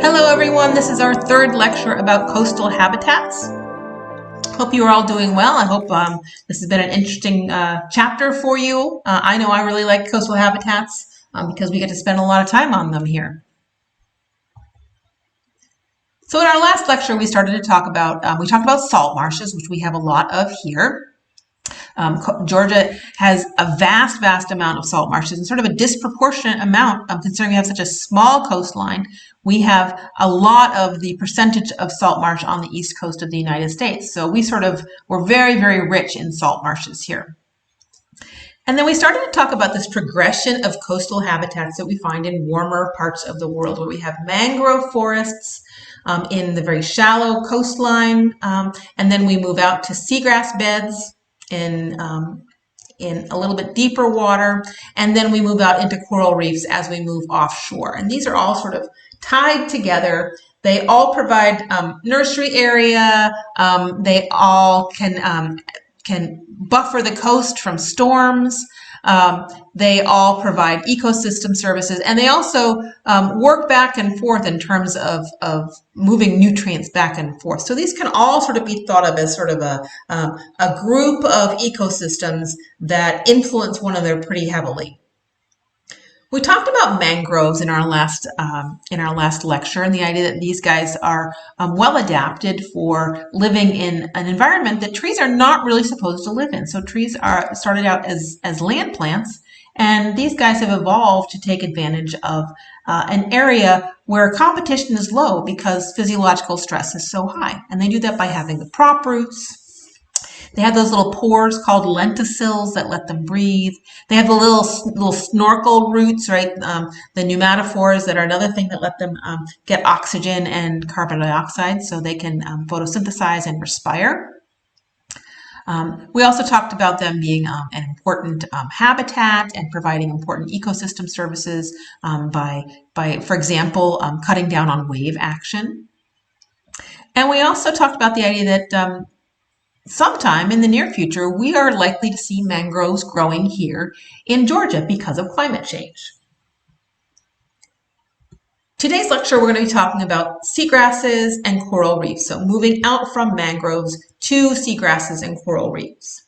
Hello everyone, this is our third lecture about coastal habitats. Hope you are all doing well. I hope this has been an interesting chapter for you. I know I really like coastal habitats because we get to spend a lot of time on them here. So in our last lecture we started to talk about, we talked about salt marshes, which we have a lot of here. Georgia has a vast amount of salt marshes and sort of a disproportionate amount, considering we have such a small coastline. We have a lot of the percentage of salt marsh on the east coast of the United States. So we're very rich in salt marshes here. And then we started to talk about this progression of coastal habitats that we find in warmer parts of the world, where we have mangrove forests in the very shallow coastline, and then we move out to seagrass beds in a little bit deeper water, and then we move out into coral reefs as we move offshore. And these are all sort of tied together. They all provide nursery area. They all can buffer the coast from storms. They all provide ecosystem services, and they also work back and forth in terms of moving nutrients back and forth. So these can all sort of be thought of as sort of a group of ecosystems that influence one another pretty heavily. We talked about mangroves in our last lecture, and the idea that these guys are well adapted for living in an environment that trees are not really supposed to live in. So trees are started out as land plants, and these guys have evolved to take advantage of an area where competition is low because physiological stress is so high. And they do that by having the prop roots. They have those little pores called lenticels that let them breathe. They have the little snorkel roots, right? The pneumatophores that are another thing that let them get oxygen and carbon dioxide so they can photosynthesize and respire. We also talked about them being an important habitat and providing important ecosystem services by, for example, cutting down on wave action. And we also talked about the idea that sometime in the near future, we are likely to see mangroves growing here in Georgia because of climate change. Today's lecture, we're going to be talking about seagrasses and coral reefs, so moving out from mangroves to seagrasses and coral reefs.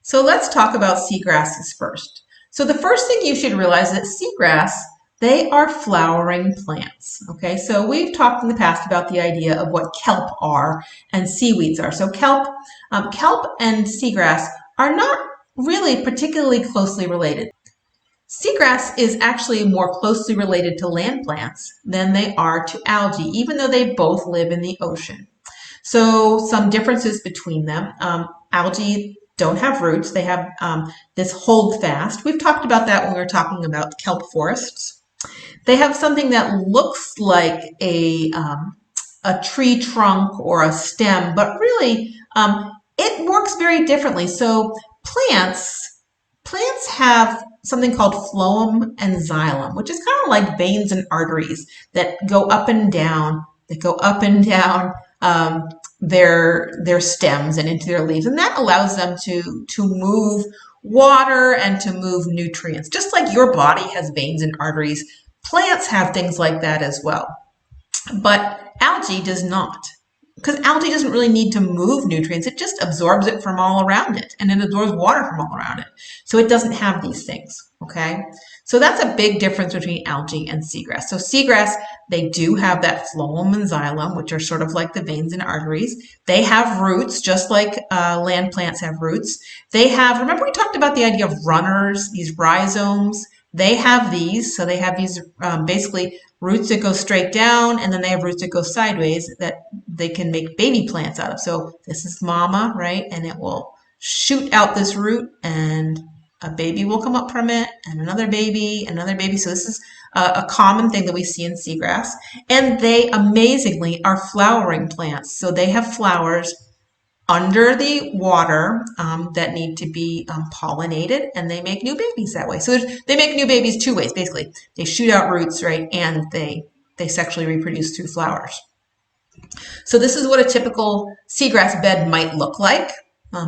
So let's talk about seagrasses first. So the first thing you should realize is that seagrass, they are flowering plants, okay? So we've talked in the past about the idea of what kelp are and seaweeds are. So kelp and seagrass are not really particularly closely related. Seagrass is actually more closely related to land plants than they are to algae, even though they both live in the ocean. So some differences between them. Algae don't have roots. They have this holdfast. We've talked about that when we were talking about kelp forests. They have something that looks like a tree trunk or a stem, but really it works very differently. So plants have something called phloem and xylem, which is kind of like veins and arteries that go up and down, their stems and into their leaves, and that allows them to move water and to move nutrients. Just like your body has veins and arteries, plants have things like that as well. But algae does not, because algae doesn't really need to move nutrients. It just absorbs it from all around it, and it absorbs water from all around it. So it doesn't have these things, okay? So that's a big difference between algae and seagrass. So seagrass, they do have that phloem and xylem, which are sort of like the veins and arteries. They have roots, just like land plants have roots. They have, remember we talked about the idea of runners, these rhizomes. They have these, so they have these basically roots that go straight down, and then they have roots that go sideways that they can make baby plants out of. So this is mama, right? And it will shoot out this root, and a baby will come up from it, and another baby, another baby. So this is a common thing that we see in seagrass. And they amazingly are flowering plants. So they have flowers under the water that need to be pollinated, and they make new babies that way. So they make new babies two ways, basically. They shoot out roots, right, and they sexually reproduce through flowers. So this is what a typical seagrass bed might look like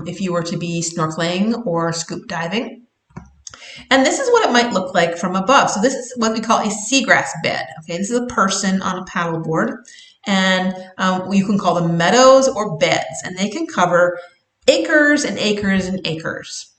if you were to be snorkeling or scuba diving. And this is what it might look like from above. So this is what we call a seagrass bed. Okay, this is a person on a paddleboard, and you can call them meadows or beds, and they can cover acres and acres and acres.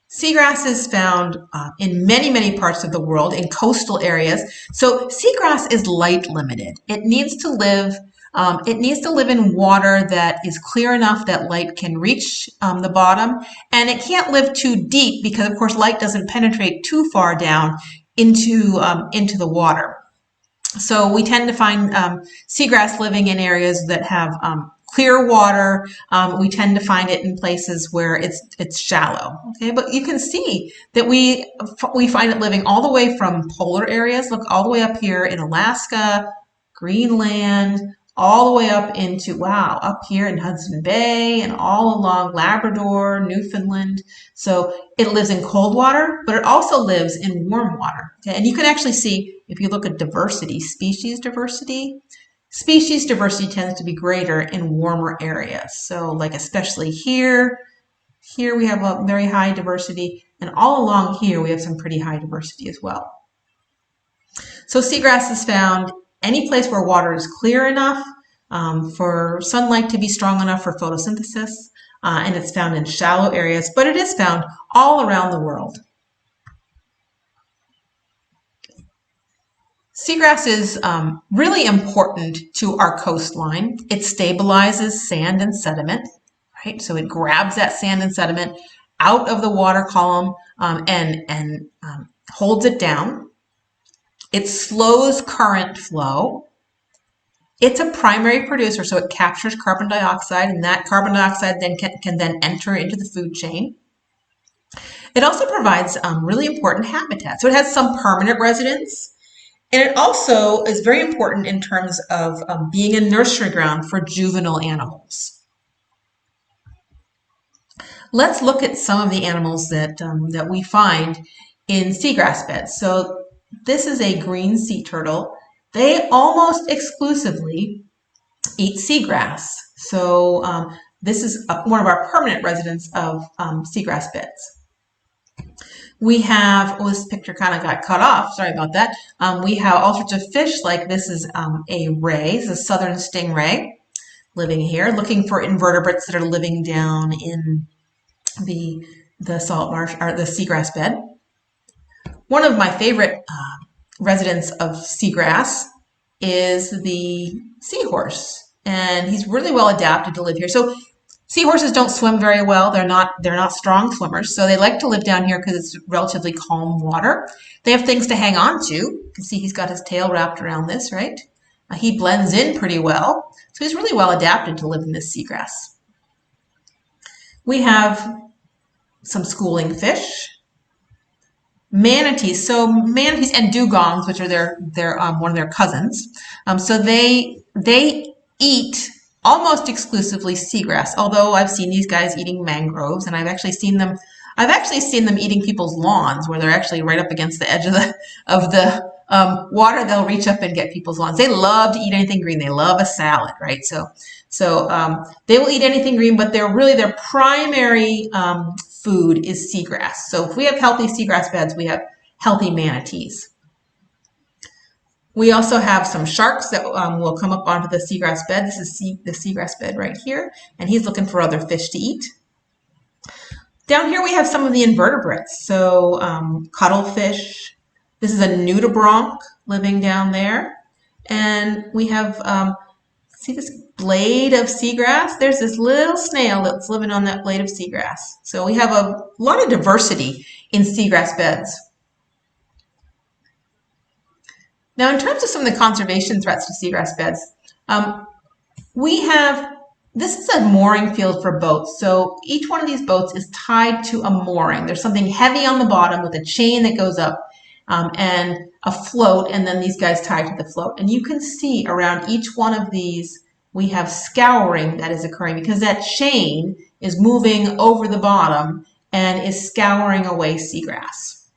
Seagrass is found in many, many parts of the world, in coastal areas. So seagrass is light limited. It needs to live in water that is clear enough that light can reach the bottom, and it can't live too deep because, of course, light doesn't penetrate too far down into the water. So we tend to find seagrass living in areas that have clear water. We tend to find it in places where it's shallow. Okay, but you can see that we find it living all the way from polar areas. Look, all the way up here in Alaska, Greenland, all the way up into, wow, up here in Hudson Bay and all along Labrador, Newfoundland. So it lives in cold water, but it also lives in warm water. Okay, and you can actually see, if you look at diversity, species diversity tends to be greater in warmer areas. So like especially here we have a very high diversity, and all along here we have some pretty high diversity as well. So seagrass is found any place where water is clear enough for sunlight to be strong enough for photosynthesis, and it's found in shallow areas, but it is found all around the world. Seagrass is really important to our coastline. It stabilizes sand and sediment, right? So it grabs that sand and sediment out of the water column and holds it down. It slows current flow. It's a primary producer, so it captures carbon dioxide, and that carbon dioxide then can then enter into the food chain. It also provides really important habitat. So it has some permanent residents, and it also is very important in terms of being a nursery ground for juvenile animals. Let's look at some of the animals that we find in seagrass beds. So this is a green sea turtle. They almost exclusively eat seagrass. So this is one of our permanent residents of seagrass beds. We have, oh, this picture kind of got cut off. Sorry about that. We have all sorts of fish, like this is a ray, this is a southern stingray living here, looking for invertebrates that are living down in the salt marsh or the seagrass bed. One of my favorite residents of seagrass is the seahorse, and he's really well adapted to live here. So seahorses don't swim very well. They're not strong swimmers, so they like to live down here because it's relatively calm water. They have things to hang on to. You can see he's got his tail wrapped around this, right? He blends in pretty well, so he's really well adapted to live in this seagrass. We have some schooling fish, manatees. So manatees and dugongs, which are their one of their cousins. So they eat almost exclusively seagrass, although I've seen these guys eating mangroves, and I've actually seen them eating people's lawns, where they're actually right up against the edge of the water. They'll reach up and get people's lawns. They love to eat anything green. They love a salad, right? So they will eat anything green, but their primary food is seagrass. So if we have healthy seagrass beds, we have healthy manatees. We also have some sharks that will come up onto the seagrass bed. This is the seagrass bed right here, and he's looking for other fish to eat. Down here we have some of the invertebrates. So cuttlefish. This is a nudibranch living down there. And we have, see this blade of seagrass? There's this little snail that's living on that blade of seagrass. So we have a lot of diversity in seagrass beds. Now, in terms of some of the conservation threats to seagrass beds, this is a mooring field for boats. So each one of these boats is tied to a mooring. There's something heavy on the bottom with a chain that goes up and a float, and then these guys tied to the float. And you can see around each one of these, we have scouring that is occurring because that chain is moving over the bottom and is scouring away seagrass.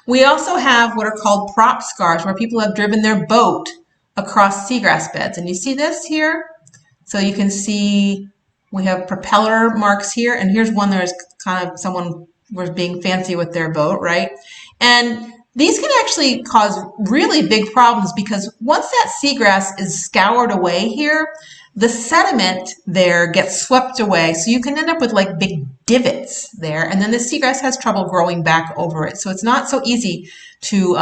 We also have what are called prop scars, where people have driven their boat across seagrass beds. And you see this here? So you can see We have propeller marks here, and here's one there's kind of someone was being fancy with their boat, right? And these can actually cause really big problems because once that seagrass is scoured away here, the sediment there gets swept away. So you can end up with like big divots there, and then the seagrass has trouble growing back over it. So it's not so easy to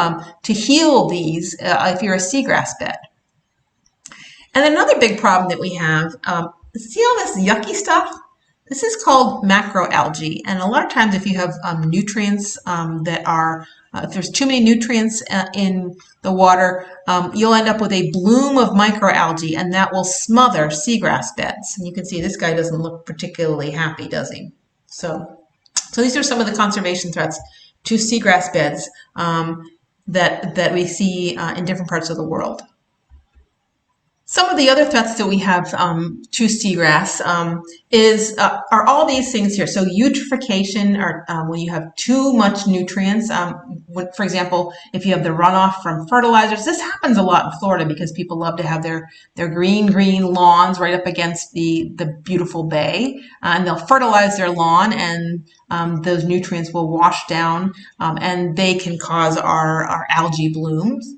heal these if you're a seagrass bed. And another big problem that we have, see all this yucky stuff? This is called macroalgae. And a lot of times if you have nutrients that are, if there's too many nutrients in the water, you'll end up with a bloom of microalgae, and that will smother seagrass beds. And you can see this guy doesn't look particularly happy, does he? So these are some of the conservation threats to seagrass beds that we see in different parts of the world. Some of the other threats that we have to seagrass are all these things here. So eutrophication, or when you have too much nutrients. For example, if you have the runoff from fertilizers, this happens a lot in Florida because people love to have their green lawns right up against the beautiful bay, and they'll fertilize their lawn, and those nutrients will wash down, and they can cause our algae blooms.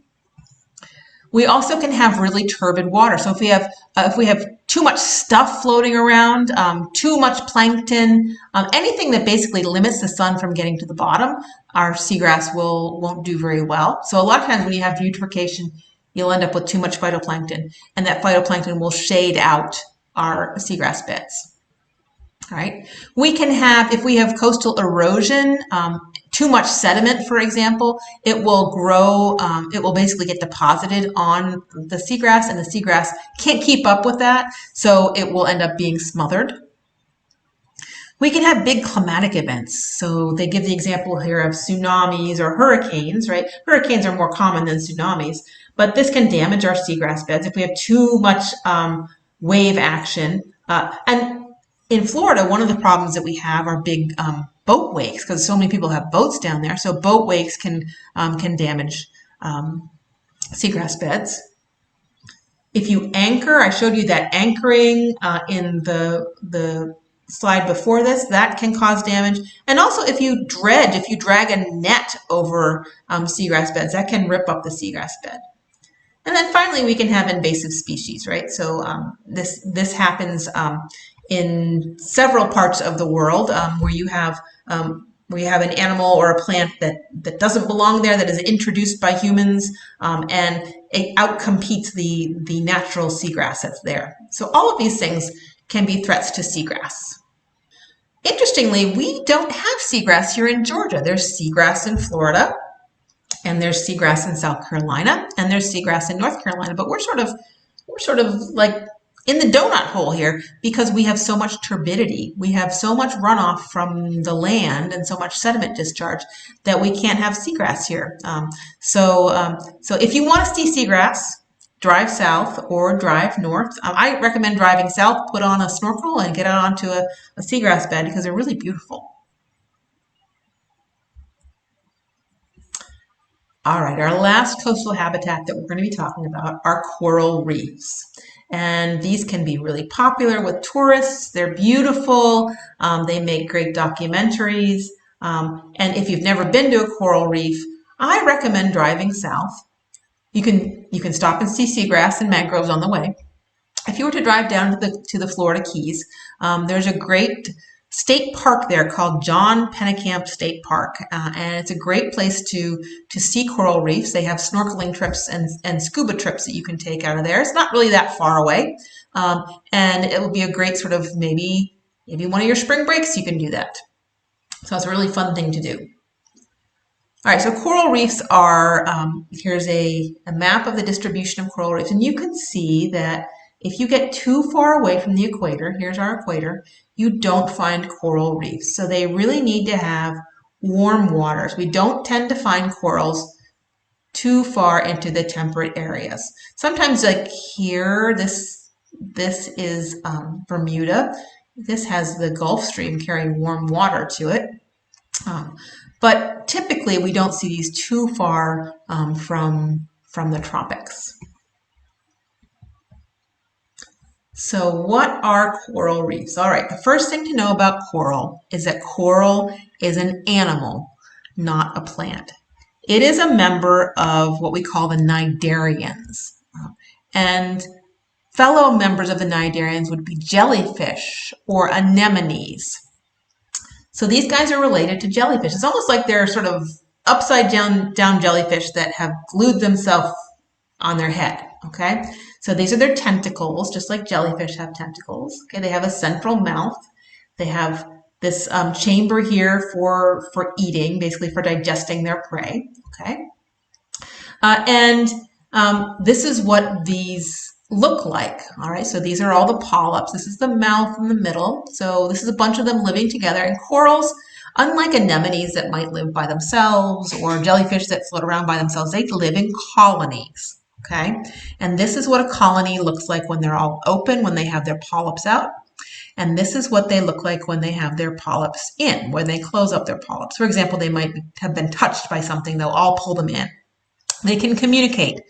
We also can have really turbid water. So if we have too much stuff floating around, too much plankton, anything that basically limits the sun from getting to the bottom, our seagrass won't do very well. So a lot of times when you have eutrophication, you'll end up with too much phytoplankton, and that phytoplankton will shade out our seagrass beds. All right. We can have, if we have coastal erosion, too much sediment, for example, it will grow, it will basically get deposited on the seagrass, and the seagrass can't keep up with that, so it will end up being smothered. We can have big climatic events. So they give the example here of tsunamis or hurricanes, right? Hurricanes are more common than tsunamis, but this can damage our seagrass beds if we have too much wave action. And in Florida, one of the problems that we have are big boat wakes, because so many people have boats down there. So boat wakes can damage seagrass beds. If you anchor, I showed you that anchoring in the slide before this, that can cause damage. And also if you drag a net over seagrass beds, that can rip up the seagrass bed. And then finally, we can have invasive species, right? So this happens in several parts of the world where you have an animal or a plant that doesn't belong there, that is introduced by humans, and it outcompetes the natural seagrass that's there. So all of these things can be threats to seagrass. Interestingly, we don't have seagrass here in Georgia. There's seagrass in Florida, and there's seagrass in South Carolina, and there's seagrass in North Carolina, but we're sort of like in the donut hole here because we have so much turbidity. We have so much runoff from the land and so much sediment discharge that we can't have seagrass here. So if you want to see seagrass, drive south or drive north. I recommend driving south, put on a snorkel, and get out onto a seagrass bed because they're really beautiful. All right, our last coastal habitat that we're going to be talking about are coral reefs. And these can be really popular with tourists. They're beautiful. They make great documentaries. And if you've never been to a coral reef, I recommend driving south. You can stop and see seagrass and mangroves on the way. If you were to drive down to the Florida Keys, there's a great state park there called John Pennekamp State Park, and it's a great place to see coral reefs. They have snorkeling trips and scuba trips that you can take out of there. It's not really that far away, and it will be a great sort of maybe one of your spring breaks you can do that. So it's a really fun thing to do. All right, so coral reefs are, here's a map of the distribution of coral reefs, and you can see that if you get too far away from the equator, here's our equator, you don't find coral reefs. So they really need to have warm waters. We don't tend to find corals too far into the temperate areas. Sometimes like here, this is Bermuda. This has the Gulf Stream carrying warm water to it. But typically we don't see these too far from the tropics. So what are coral reefs? All right, the first thing to know about coral is that coral is an animal, not a plant. It is a member of what we call the cnidarians. And fellow members of the cnidarians would be jellyfish or anemones. So these guys are related to jellyfish. It's almost like they're sort of upside down jellyfish that have glued themselves on their head. Okay, so these are their tentacles, just like jellyfish have tentacles. Okay, they have a central mouth. They have this chamber here for eating, basically for digesting their prey. Okay, and this is what these look like. All right, so these are all the polyps. This is the mouth in the middle. So this is a bunch of them living together. And corals, unlike anemones that might live by themselves or jellyfish that float around by themselves, they live in colonies. Okay, and this is what a colony looks like when they're all open, when they have their polyps out. And this is what they look like when they have their polyps in, when they close up their polyps. For example, they might have been touched by something, they'll all pull them in. They can communicate.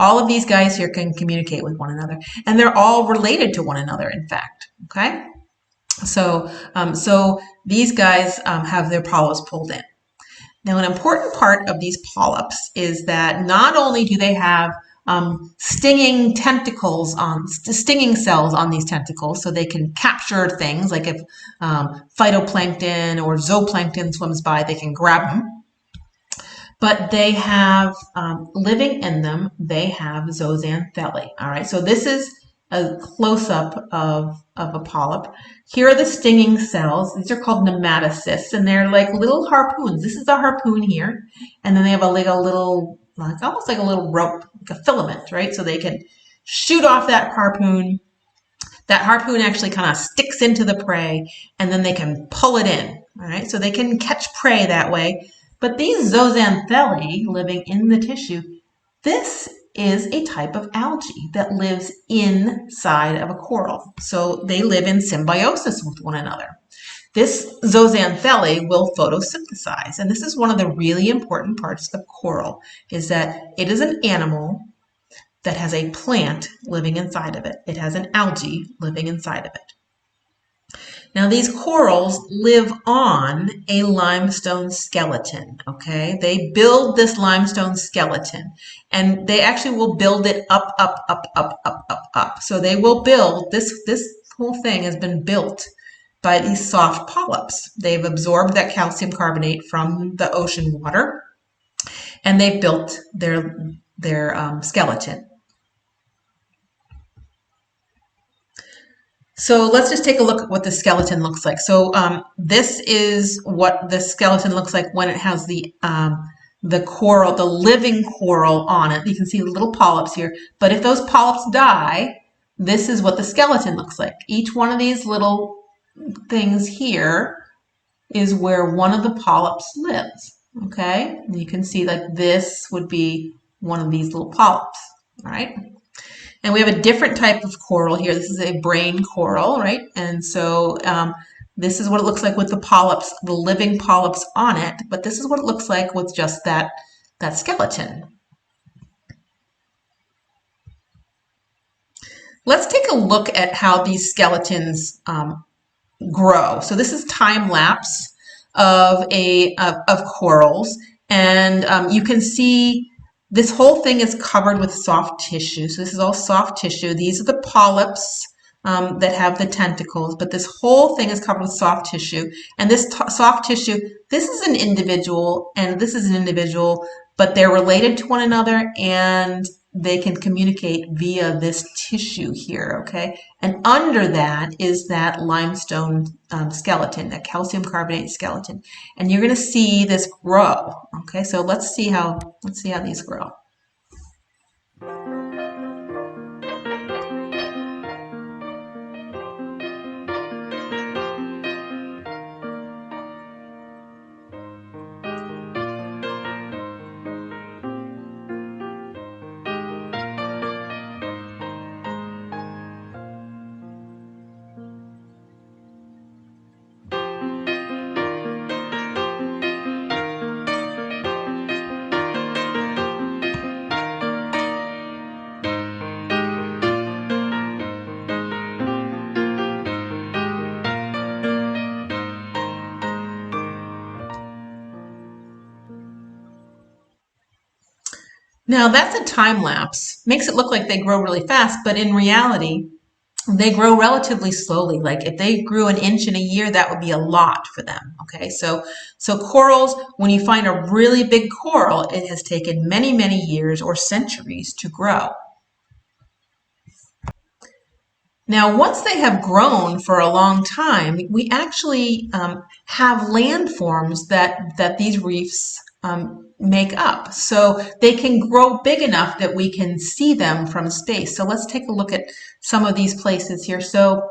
All of these guys here can communicate with one another, and they're all related to one another, in fact. Okay, so these guys have their polyps pulled in. Now, an important part of these polyps is that not only do they have stinging cells on these tentacles, so they can capture things, like if phytoplankton or zooplankton swims by, they can grab them. But they have, living in them, they have zooxanthellae. All right, so this is a close-up of a polyp. Here are the stinging cells. These are called nematocysts, and they're like little harpoons. This is a harpoon here, and then they have like a little, like almost like a little rope, like a filament, right? So they can shoot off that harpoon. That harpoon actually kind of sticks into the prey, and then they can pull it in. All right, so they can catch prey that way. But these zooxanthellae living in the tissue, this is a type of algae that lives inside of a coral. So they live in symbiosis with one another. This zooxanthellae will photosynthesize, and this is one of the really important parts of coral, is that it is an animal that has a plant living inside of it. It has an algae living inside of it. Now these corals live on a limestone skeleton, okay? They build this limestone skeleton, and they actually will build it up, up, up, up, up, up, up. So they will build, this whole thing has been built by these soft polyps. They've absorbed that calcium carbonate from the ocean water, and they've built their skeleton. So let's just take a look at what the skeleton looks like. So this is what the skeleton looks like when it has the coral, the living coral on it. You can see the little polyps here. But if those polyps die, this is what the skeleton looks like. Each one of these little things here is where one of the polyps lives. Okay, and you can see like this would be one of these little polyps. All right. And we have a different type of coral here. This is a brain coral, right? And so this is what it looks like with the polyps, the living polyps on it. But this is what it looks like with just that skeleton. Let's take a look at how these skeletons grow. So this is time lapse of corals, and you can see this whole thing is covered with soft tissue. So this is all soft tissue. These are the polyps that have the tentacles, but this whole thing is covered with soft tissue. And this soft tissue, this is an individual and this is an individual, but they're related to one another and they can communicate via this tissue here, okay? And under that is that limestone skeleton, that calcium carbonate skeleton. And you're gonna see this grow, okay? So let's see how these grow. Now that's a time lapse. Makes it look like they grow really fast, but in reality, they grow relatively slowly. Like if they grew an inch in a year, that would be a lot for them. Okay, so corals, when you find a really big coral, it has taken many, many years or centuries to grow. Now, once they have grown for a long time, we actually have landforms that these reefs make up. So they can grow big enough that we can see them from space. So let's take a look at some of these places here. So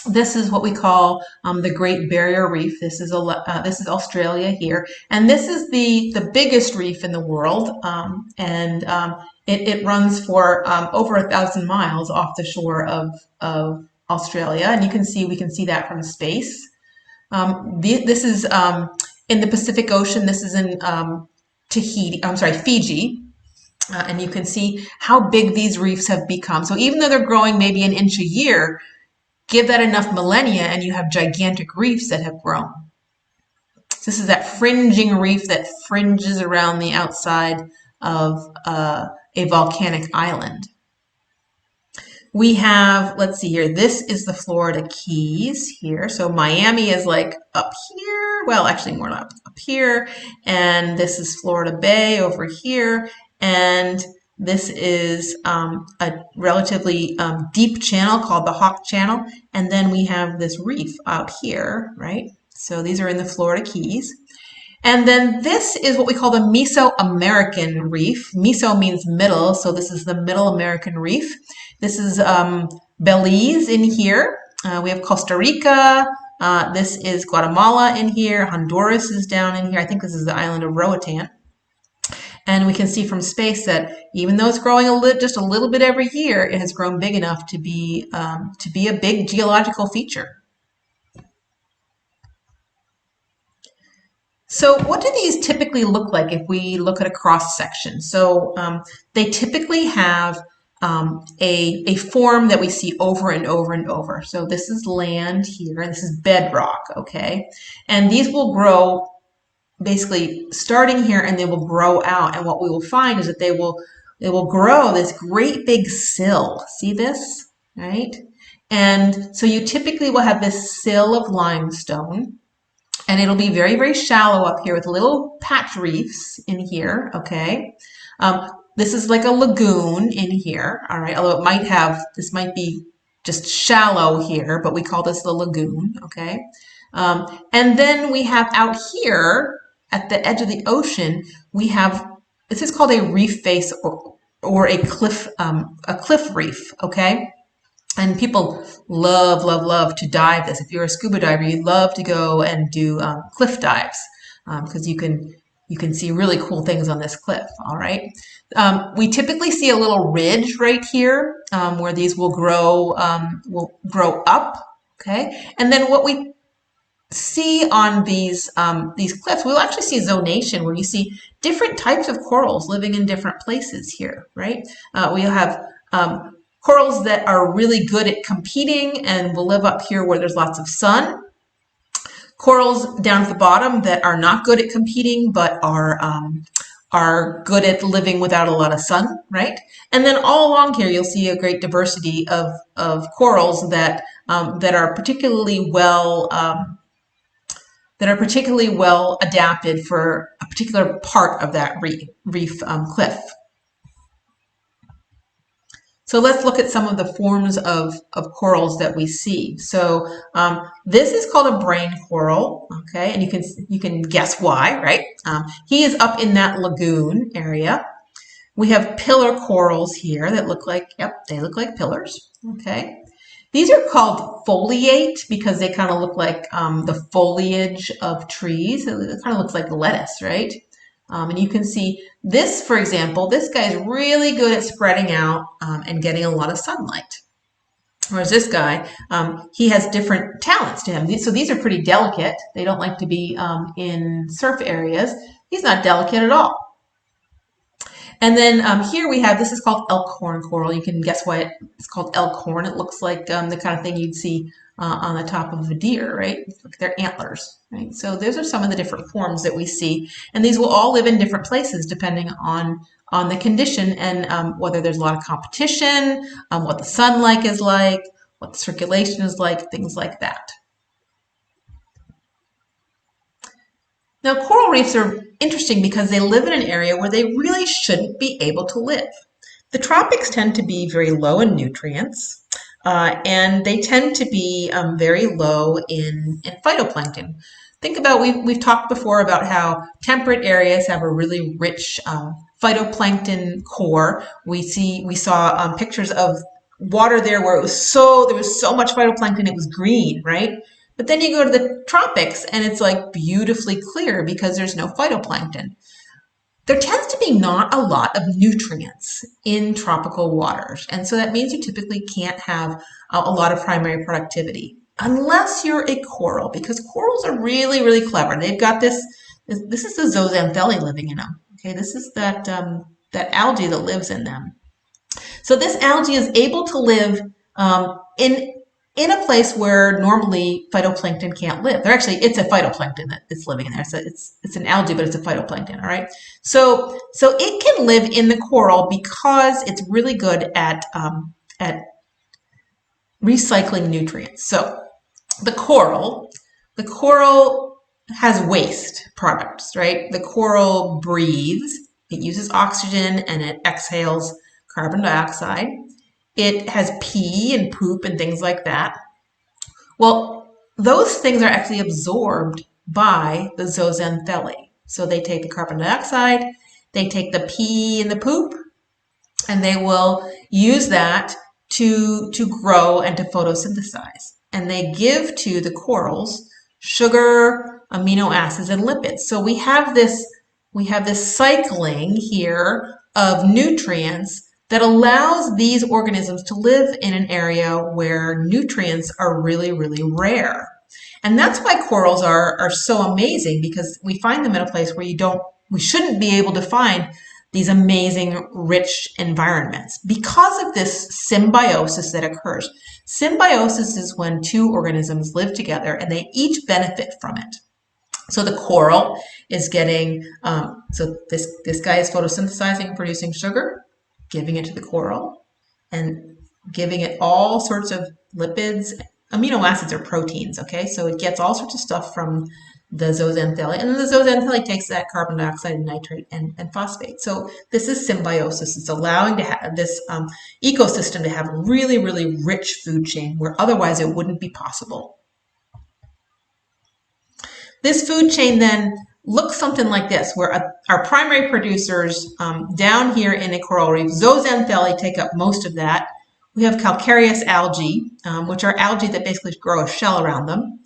this is what we call the Great Barrier Reef. This is Australia here, and this is the biggest reef in the world, it runs for over 1,000 miles off the shore of Australia, and we can see that from space. This is in the Pacific Ocean. This is in Fiji. And you can see how big these reefs have become. So even though they're growing maybe an inch a year, give that enough millennia and you have gigantic reefs that have grown. So this is that fringing reef that fringes around the outside of a volcanic island. We have, let's see here, this is the Florida Keys here. So Miami is like up here, well, actually more up here. And this is Florida Bay over here. And this is a relatively deep channel called the Hawk Channel. And then we have this reef out here, right? So these are in the Florida Keys. And then this is what we call the Mesoamerican Reef. Meso means middle, so this is the Middle American Reef. This is Belize in here. We have Costa Rica. This is Guatemala in here. Honduras is down in here. I think this is the island of Roatan. And we can see from space that even though it's growing just a little bit every year, it has grown big enough to be a big geological feature. So what do these typically look like if we look at a cross section? So they typically have a form that we see over and over and over. So this is land here, and this is bedrock, okay? And these will grow basically starting here, and they will grow out. And what we will find is that they will grow this great big sill. See this, right? And so you typically will have this sill of limestone. And it'll be very, very shallow up here with little patch reefs in here, okay? This is like a lagoon in here, all right? Although this might be just shallow here, but we call this the lagoon, okay? And then we have out here at the edge of the ocean, this is called a reef face or a cliff reef, okay? And people love, love, love to dive this. If you're a scuba diver, you love to go and do cliff dives because you can see really cool things on this cliff, all right? We typically see a little ridge right here where these will grow up, okay? And then what we see on these cliffs, we'll actually see zonation where you see different types of corals living in different places here, right? We'll have corals that are really good at competing and will live up here where there's lots of sun. Corals down at the bottom that are not good at competing but are good at living without a lot of sun, right? And then all along here you'll see a great diversity of corals that are particularly well adapted for a particular part of that reef cliff. So let's look at some of the forms of corals that we see. So this is called a brain coral, okay, and you can guess why, right? He is up in that lagoon area. We have pillar corals here that look like, they look like pillars, okay. These are called foliate because they kind of look like the foliage of trees. It kind of looks like lettuce, right? And you can see this, for example, this guy is really good at spreading out and getting a lot of sunlight. Whereas this guy, he has different talents to him. So these are pretty delicate. They don't like to be in surf areas. He's not delicate at all. And then here we have, this is called elkhorn coral. You can guess why it's called elkhorn. It looks like the kind of thing you'd see on the top of a deer, right? Look, their antlers, right? So those are some of the different forms that we see, and these will all live in different places depending on the condition and whether there's a lot of competition, what the sunlight is like, what the circulation is like, things like that. Now, coral reefs are interesting because they live in an area where they really shouldn't be able to live. The tropics tend to be very low in nutrients, and they tend to be very low in phytoplankton. Think about, we've talked before about how temperate areas have a really rich phytoplankton core. We saw pictures of water there where there was so much phytoplankton it was green, right? But then you go to the tropics and it's like beautifully clear because there's no phytoplankton. There tends to be not a lot of nutrients in tropical waters, and so that means you typically can't have a lot of primary productivity unless you're a coral, because corals are really, really clever. They've got this is the zooxanthellae living in them. Okay, this is that algae that lives in them. So this algae is able to live in a place where normally phytoplankton can't live. It's a phytoplankton that's living in there. So it's an algae, but it's a phytoplankton, all right? So it can live in the coral because it's really good at recycling nutrients. So the coral has waste products, right? The coral breathes, it uses oxygen, and it exhales carbon dioxide. It has pee and poop and things like that. Well, those things are actually absorbed by the zooxanthellae. So they take the carbon dioxide, they take the pee and the poop, and they will use that to grow and to photosynthesize. And they give to the corals sugar, amino acids, and lipids. So we have this cycling here of nutrients that allows these organisms to live in an area where nutrients are really, really rare. And that's why corals are so amazing, because we find them in a place where we shouldn't be able to find these amazing, rich environments because of this symbiosis that occurs. Symbiosis is when two organisms live together and they each benefit from it. So the coral is getting, so this guy is photosynthesizing and producing sugar, giving it to the coral, and giving it all sorts of lipids. Amino acids are proteins, okay? So it gets all sorts of stuff from the zooxanthellae, and then the zooxanthellae takes that carbon dioxide and nitrate and phosphate. So this is symbiosis. It's allowing to have this ecosystem to have a really, really rich food chain where otherwise it wouldn't be possible. This food chain then looks something like this, where our primary producers down here in a coral reef, zooxanthellae take up most of that. We have calcareous algae, which are algae that basically grow a shell around them.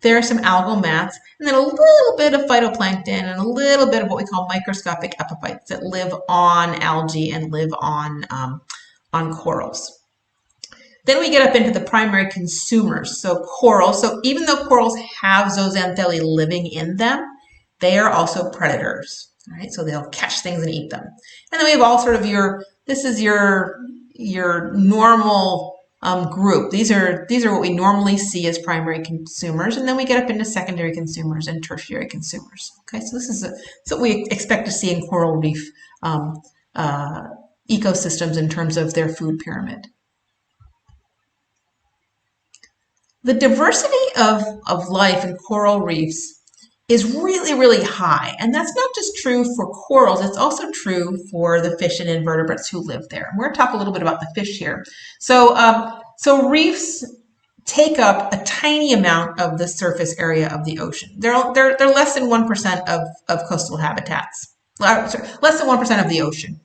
There are some algal mats, and then a little bit of phytoplankton and a little bit of what we call microscopic epiphytes that live on algae and live on corals. Then we get up into the primary consumers, so corals. So even though corals have zooxanthellae living in them, they are also predators, right? So they'll catch things and eat them. And then we have all sort of this is your normal group. These are what we normally see as primary consumers, and then we get up into secondary consumers and tertiary consumers. Okay, so this is what we expect to see in coral reef ecosystems in terms of their food pyramid. The diversity of life in coral reefs is really, really high. And that's not just true for corals, it's also true for the fish and invertebrates who live there. We're going to talk a little bit about the fish here. So reefs take up a tiny amount of the surface area of the ocean. They're less than 1% of coastal habitats, less than 1% of the ocean.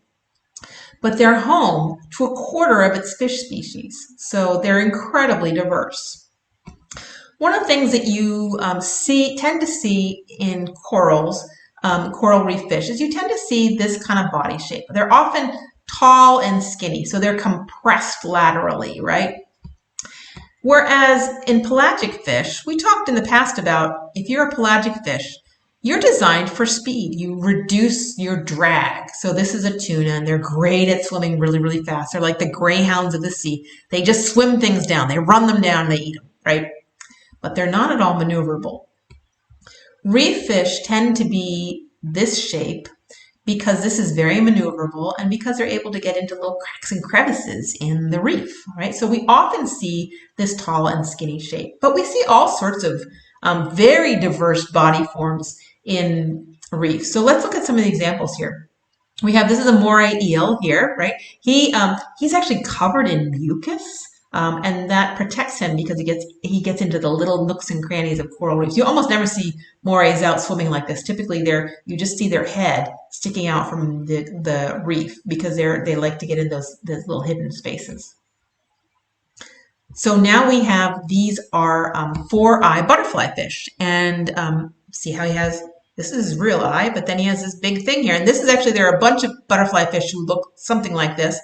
But they're home to a quarter of its fish species. So they're incredibly diverse. One of the things that you tend to see in corals, coral reef fish, is you tend to see this kind of body shape. They're often tall and skinny, so they're compressed laterally, right? Whereas in pelagic fish, we talked in the past about if you're a pelagic fish, you're designed for speed. You reduce your drag. So this is a tuna, and they're great at swimming really, really fast. They're like the greyhounds of the sea. They just swim things down. They run them down and they eat them. right? But they're not at all maneuverable. Reef fish tend to be this shape because this is very maneuverable and because they're able to get into little cracks and crevices in the reef, right? So we often see this tall and skinny shape, but we see all sorts of very diverse body forms in reefs. So let's look at some of the examples here. We have, this is a moray eel here, right? He's actually covered in mucus, and that protects him because he gets into the little nooks and crannies of coral reefs. You almost never see morays out swimming like this. Typically, you just see their head sticking out from the reef because they like to get in those little hidden spaces. So now we have, these are 4-eye butterfly fish, and see how he has, this is his real eye, but then he has this big thing here. And this is actually, there are a bunch of butterfly fish who look something like this.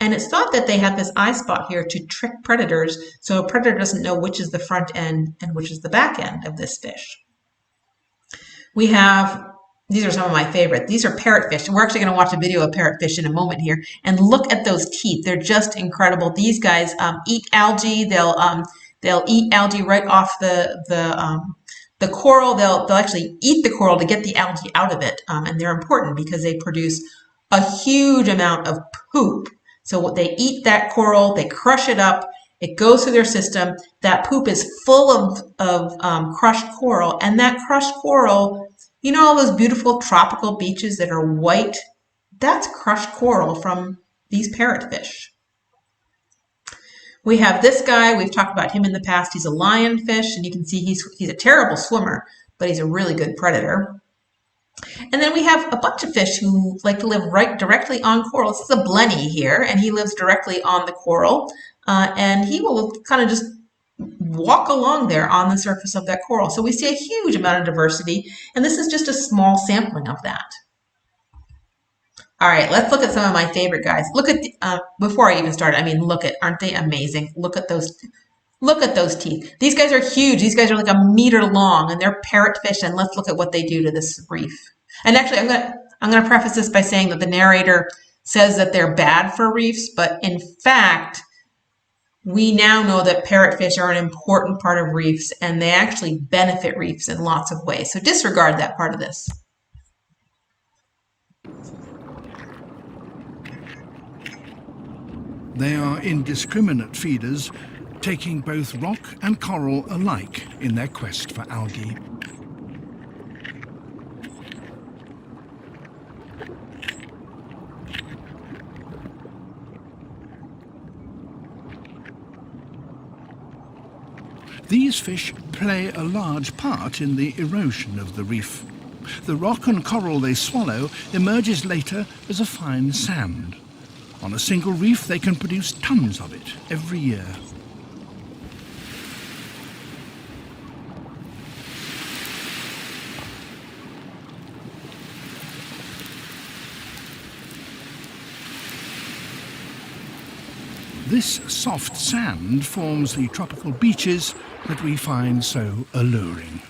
And it's thought that they have this eye spot here to trick predators, so a predator doesn't know which is the front end and which is the back end of this fish. We have, these are some of my favorite. These are parrotfish, and we're actually going to watch a video of parrotfish in a moment here. And look at those teeth; they're just incredible. These guys eat algae. They'll eat algae right off the coral. They'll actually eat the coral to get the algae out of it, and they're important because they produce a huge amount of poop. So they eat that coral, they crush it up, it goes through their system. That poop is full of crushed coral, and that crushed coral, you know, all those beautiful tropical beaches that are white, that's crushed coral from these parrotfish. We have this guy, we've talked about him in the past. He's a lionfish, and you can see he's a terrible swimmer, but he's a really good predator. And then we have a bunch of fish who like to live right directly on coral. This is a blenny here, and he lives directly on the coral, and he will kind of just walk along there on the surface of that coral. So we see a huge amount of diversity, and this is just a small sampling of that. All right, let's look at some of my favorite guys. Look at, before I even started, I mean, look at, aren't they amazing? Look at those teeth. These guys are huge. These guys are like 1 meter long, and they're parrotfish, and let's look at what they do to this reef. And actually, I'm gonna preface this by saying that the narrator says that they're bad for reefs, but in fact, we now know that parrotfish are an important part of reefs, and they actually benefit reefs in lots of ways. So disregard that part of this. They are indiscriminate feeders, taking both rock and coral alike in their quest for algae. These fish play a large part in the erosion of the reef. The rock and coral they swallow emerges later as a fine sand. On a single reef, they can produce tons of it every year. This soft sand forms the tropical beaches that we find so alluring.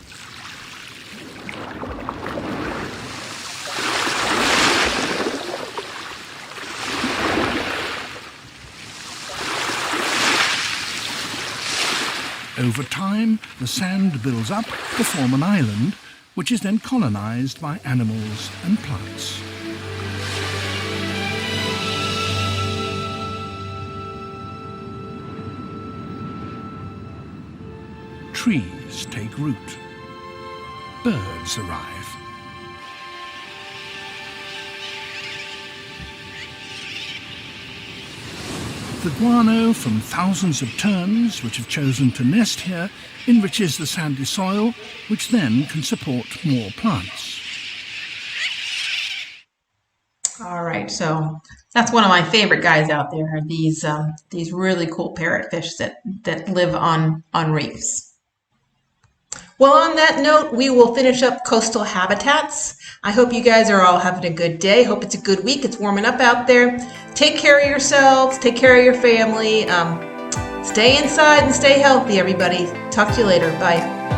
Over time, the sand builds up to form an island, which is then colonized by animals and plants. Trees take root. Birds arrive. The guano from thousands of terns which have chosen to nest here enriches the sandy soil, which then can support more plants. All right, so that's one of my favorite guys out there, these really cool parrotfish that live on reefs. Well, on that note, we will finish up coastal habitats. I hope you guys are all having a good day. Hope it's a good week. It's warming up out there. Take care of yourselves. Take care of your family. Stay inside and stay healthy, everybody. Talk to you later. Bye.